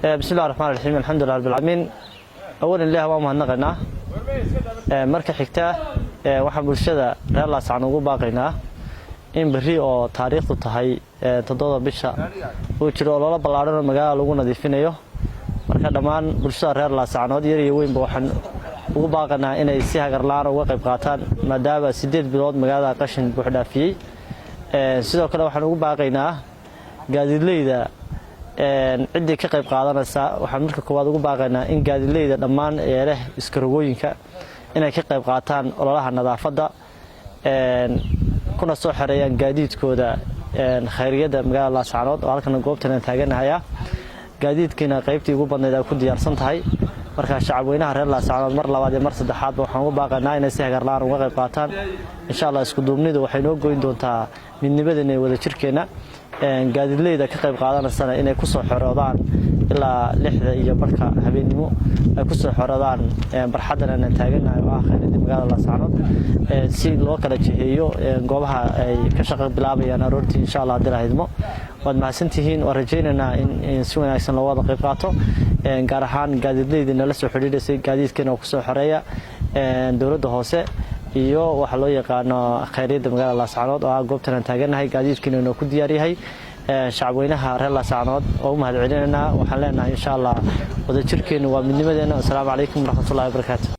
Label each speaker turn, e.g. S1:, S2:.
S1: بسم الله الرحمن الرحيم الحمد لله رب العالمين أولا الله وما هنقنا marka xigta waxaan bulshada reer Laascaan ugu baaqaynaa in bari oo taariikhdu tahay 7 bisha uu jiro olole ballaaran magaalada lagu nadiifinayo marka dhamaan bulshada reer Laascaan yar iyo weynba waxaan ugu baaqaynaa inay si hagar la'aan uga qayb qaataan maadaama 8 bilood magaalada qashin buux dhaafiyay sidoo kale waxaan ugu baaqaynaa gaadiidleyda cidii ka qayb qaadanaysa waxaan marka koowaad ugu baaqaynaa in gaadiidleyda dhamaan ee leh iskarogooyinka inay ka qayb qaataan ololaha nadaafadda kuna soo xareeyaan gaadiidkooda khayriyada magaalada Laascaan oo halkan goobtan taaganahay gaadiidkina qaybtii ugu badneed ay ku diyaarsan tahay marka shacabweynaha reer Laascaan mar labaad iyo mar saddexaad waxaan ugu baaqaynaa inay si hagar la'aan uga qayb qaataan insha Allah isku duubnidu waxay noo goyn doontaa midnimadeena wada jirkeena gaadiidleyda ka qayb qaadanaysa inay ku soo xoroodaan ilaa 6 iyo barka habeenimo ay ku soo xoroodaan barxadan aan taaganahay oo khayradii magaalada Laascaan si loo kala jiheeyo goobaha ay ka shaqo bilaabayaan aroortii insha Allah diraahidmo wad mahadsantihiin oo rajaynaynaa in si wanaagsan loo wada qayb qaato gaar ahaan gaadiidleyda la soo xiriirisay gaadiidkeena oo ku soo xoreeya dawladda hoose iyo waxa loo yaqaano khayradii magaalada Laascaan oo goobtan taaganahay gaadiidkeena inuu ku diyaar yahay shacabweynaha reer Laascaan oo u mahadcelinayna waxaan leenahay insha Allah wada jirkeena waa midnimadeena. Assalaamu calaykum waraxmatullaahi wabarakaatuh.